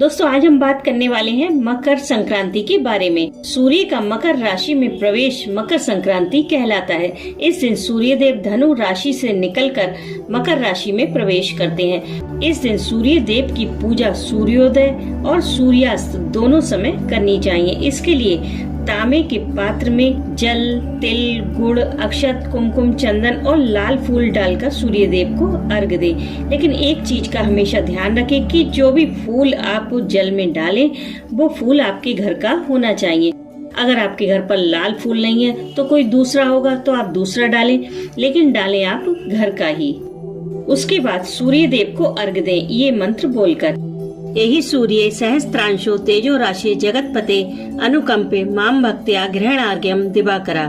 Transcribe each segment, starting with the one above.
दोस्तों आज हम बात करने वाले हैं मकर संक्रांति के बारे में। सूर्य का मकर राशि में प्रवेश मकर संक्रांति कहलाता है। इस दिन सूर्य देव धनु राशि से निकलकर मकर राशि में प्रवेश करते हैं। इस दिन सूर्य देव की पूजा सूर्योदय और सूर्यास्त दोनों समय करनी चाहिए। इसके लिए तांबे के पात्र में जल, तिल, गुड़, अक्षत, कुमकुम, चंदन और लाल फूल डालकर सूर्य देव को अर्घ दें। लेकिन एक चीज का हमेशा ध्यान रखें कि जो भी फूल आप जल में डालें वो फूल आपके घर का होना चाहिए। अगर आपके घर पर लाल फूल नहीं है तो कोई दूसरा होगा तो आप दूसरा डालें, लेकिन डालें आप घर का ही। उसके बाद सूर्य देव को अर्घ दें ये मंत्र बोलकर। यही सूर्य सहस्त्रांशो तेजो राशि जगतपते अनुकंपे माम भक्त्या ग्रहणार्घ्यम दिवाकरा।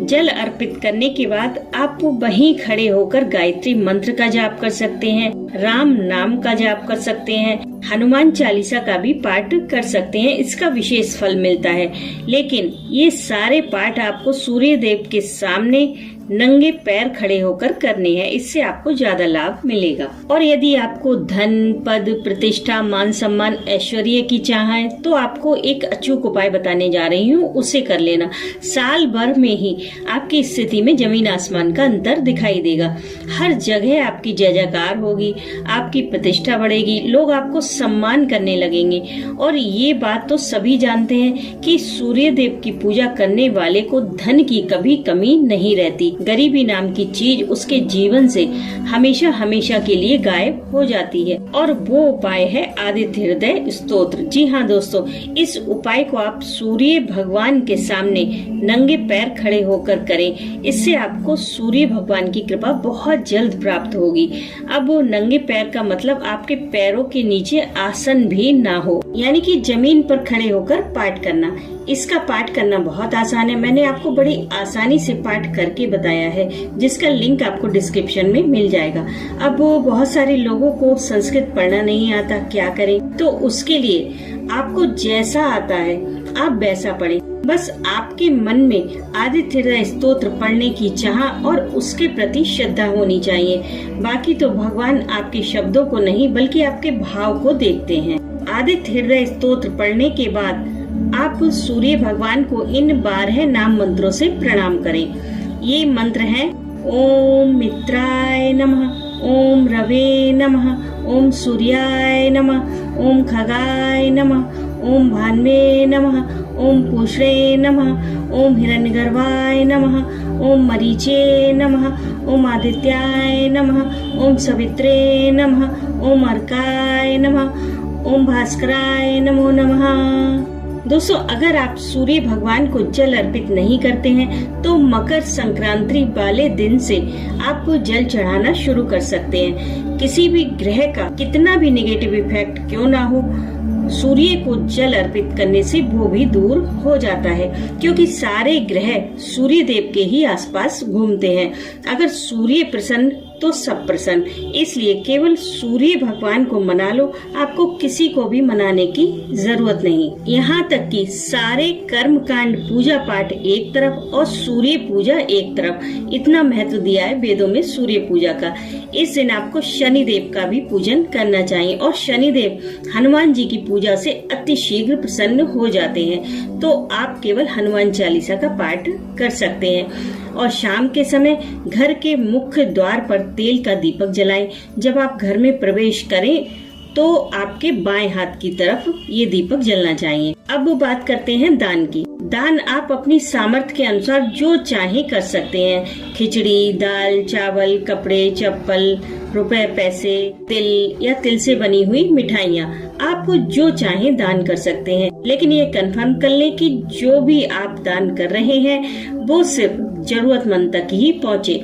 जल अर्पित करने के बाद आप वहीं खड़े होकर गायत्री मंत्र का जाप कर सकते हैं, राम नाम का जाप कर सकते हैं, हनुमान चालीसा का भी पाठ कर सकते हैं। इसका विशेष फल मिलता है। लेकिन ये सारे पाठ आपको सूर्य देव के सामने नंगे पैर खड़े होकर करने हैं। इससे आपको ज्यादा लाभ मिलेगा। और यदि आपको धन, पद, प्रतिष्ठा, मान सम्मान, ऐश्वर्य की चाह है तो आपको एक अचूक उपाय बताने जा रही हूँ, उसे कर लेना। साल भर में ही आपकी स्थिति में जमीन आसमान का अंतर दिखाई देगा। हर जगह आपकी जय जयकार होगी, आपकी प्रतिष्ठा बढ़ेगी, लोग आपको सम्मान करने लगेंगे। और ये बात तो सभी जानते हैं कि सूर्य देव की पूजा करने वाले को धन की कभी कमी नहीं रहती। गरीबी नाम की चीज उसके जीवन से हमेशा हमेशा के लिए गायब हो जाती है। और वो उपाय है आदित्य हृदय स्तोत्र। जी हाँ दोस्तों, इस उपाय को आप सूर्य भगवान के सामने नंगे पैर खड़े होकर करें। इससे आपको सूर्य भगवान की कृपा बहुत जल्द प्राप्त होगी। अब वो नंगे पैर का मतलब आपके पैरों के नीचे आसन भी ना हो, यानी कि जमीन पर खड़े होकर पाठ करना। इसका पाठ करना बहुत आसान है। मैंने आपको बड़ी आसानी से पाठ करके बताया है, जिसका लिंक आपको डिस्क्रिप्शन में मिल जाएगा। अब बहुत सारे लोगों को संस्कृत पढ़ना नहीं आता, क्या करें? तो उसके लिए आपको जैसा आता है आप वैसा पढ़ें। बस आपके मन में आदित्य हृदय स्तोत्र पढ़ने की चाह और उसके प्रति श्रद्धा होनी चाहिए। बाकी तो भगवान आपके शब्दों को नहीं बल्कि आपके भाव को देखते हैं। आदित्य हृदय स्तोत्र पढ़ने के बाद आप सूर्य भगवान को इन 12 नाम मंत्रों से प्रणाम करें। ये मंत्र हैं: ओम मित्राय नमः, ओम रवे नमः, ओम सूर्याय नमः, ओम खगाय नमः, ओम भान्वे नमः, ओम पूषणे नमः, ओम हिरण्यगर्भाय नमः, ओम मरीचे नमः, ओम आदित्याय नमः, ओम सवित्रे नमः, ओम अर्काय नमः, ओम भास्कराय नमो नमः। दोस्तों, अगर आप सूर्य भगवान को जल अर्पित नहीं करते हैं तो मकर संक्रांति वाले दिन से आप जल चढ़ाना शुरू कर सकते हैं। किसी भी ग्रह का कितना भी नेगेटिव इफेक्ट क्यों ना हो, सूर्य को जल अर्पित करने से वो भी दूर हो जाता है, क्योंकि सारे ग्रह सूर्य देव के ही आसपास घूमते हैं। अगर सूर्य प्रसन्न तो सब प्रसन्न। इसलिए केवल सूर्य भगवान को मना लो, आपको किसी को भी मनाने की जरूरत नहीं। यहाँ तक कि सारे कर्म कांड, पूजा पाठ एक तरफ और सूर्य पूजा एक तरफ। इतना महत्व दिया है वेदों में सूर्य पूजा का। इस दिन आपको शनि देव का भी पूजन करना चाहिए। और शनि देव हनुमान जी की पूजा से अति शीघ्र प्रसन्न हो जाते हैं। तो आप केवल हनुमान चालीसा का पाठ कर सकते हैं। और शाम के समय घर के मुख्य द्वार पर तेल का दीपक जलाएं। जब आप घर में प्रवेश करें तो आपके बाएं हाथ की तरफ ये दीपक जलना चाहिए। अब वो बात करते हैं दान की। दान आप अपनी सामर्थ्य के अनुसार जो चाहे कर सकते हैं। खिचड़ी, दाल, चावल, कपड़े, चप्पल, रुपए, पैसे, तिल या तिल से बनी हुई मिठाइयाँ, आप जो चाहे दान कर सकते हैं। लेकिन ये कंफर्म कर लें कि जो भी आप दान कर रहे हैं वो सिर्फ जरूरतमंद तक ही पहुँचे।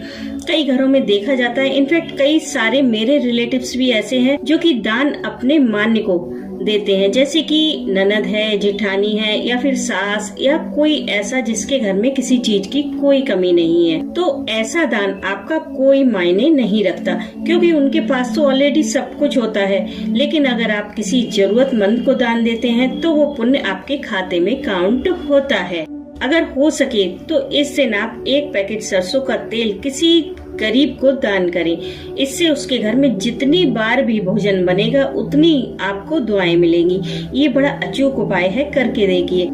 कई घरों में देखा जाता है, इनफैक्ट कई सारे मेरे रिलेटिव्स भी ऐसे हैं जो कि दान अपने मान्य को देते हैं, जैसे कि ननद है, जेठानी है या फिर सास या कोई ऐसा जिसके घर में किसी चीज की कोई कमी नहीं है। तो ऐसा दान आपका कोई मायने नहीं रखता, क्योंकि उनके पास तो ऑलरेडी सब कुछ होता है। लेकिन अगर आप किसी जरूरतमंद को दान देते हैं तो वो पुण्य आपके खाते में काउंट होता है। अगर हो सके तो इस दिन आप 1 पैकेट सरसों का तेल किसी गरीब को दान करें। इससे उसके घर में जितनी बार भी भोजन बनेगा उतनी आपको दुआएं मिलेंगी। ये बड़ा अचूक उपाय है, करके देखिए।